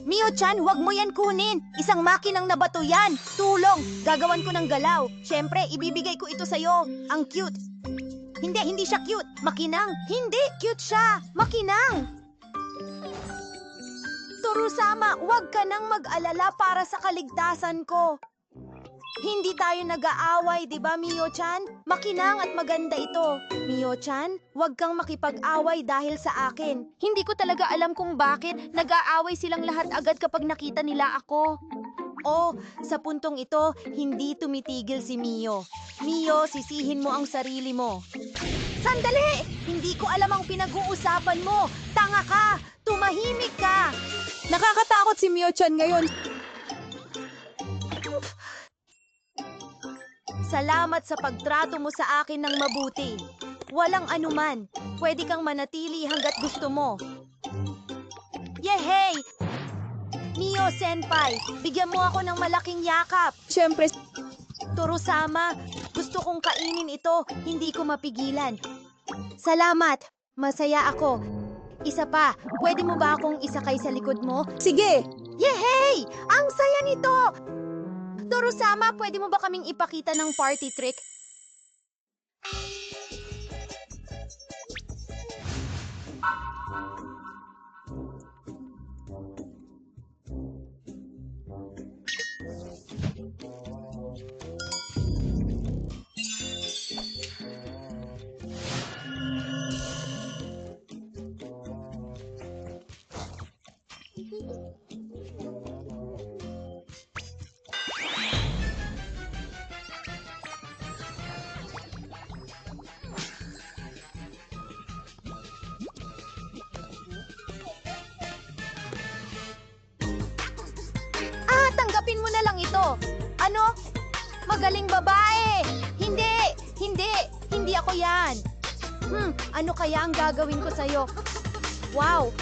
Mio-chan, wag mo yan kunin. Isang makinang na bato yan. Tulong, gagawan ko ng galaw. Siyempre, ibibigay ko ito sa'yo. Ang cute. Hindi siya cute. Makinang. Hindi, cute siya. Makinang. Torusama, wag ka nang mag-alala para sa kaligtasan ko. Hindi tayo nag-aaway, di ba, Mio-chan? Makinang at maganda ito. Mio-chan, wag kang makipag-away dahil sa akin. Hindi ko talaga alam kung bakit nag-aaway silang lahat agad kapag nakita nila ako. Oh, sa puntong ito, hindi tumitigil si Mio. Mio, sisihin mo ang sarili mo. Sandali! Hindi ko alam ang pinag-uusapan mo. Tanga ka! Tumahimik ka! Nakakatakot si Mio-chan ngayon. Salamat sa pagtrato mo sa akin ng mabuti. Walang anuman. Pwede kang manatili hanggat gusto mo. Yehey! Mio-senpai, bigyan mo ako ng malaking yakap. Siyempre, Torosama, gusto kong kainin ito. Hindi ko mapigilan. Salamat. Masaya ako. Isa pa, pwede mo ba akong isakay sa likod mo? sige! Yehey! Ang saya nito! Torosama, pwede mo ba kaming ipakita ng party trick? Tanggapin mo na lang ito. Ano? Magaling babae! Hindi ako yan. Ano kaya ang gagawin ko sa'yo? Wow,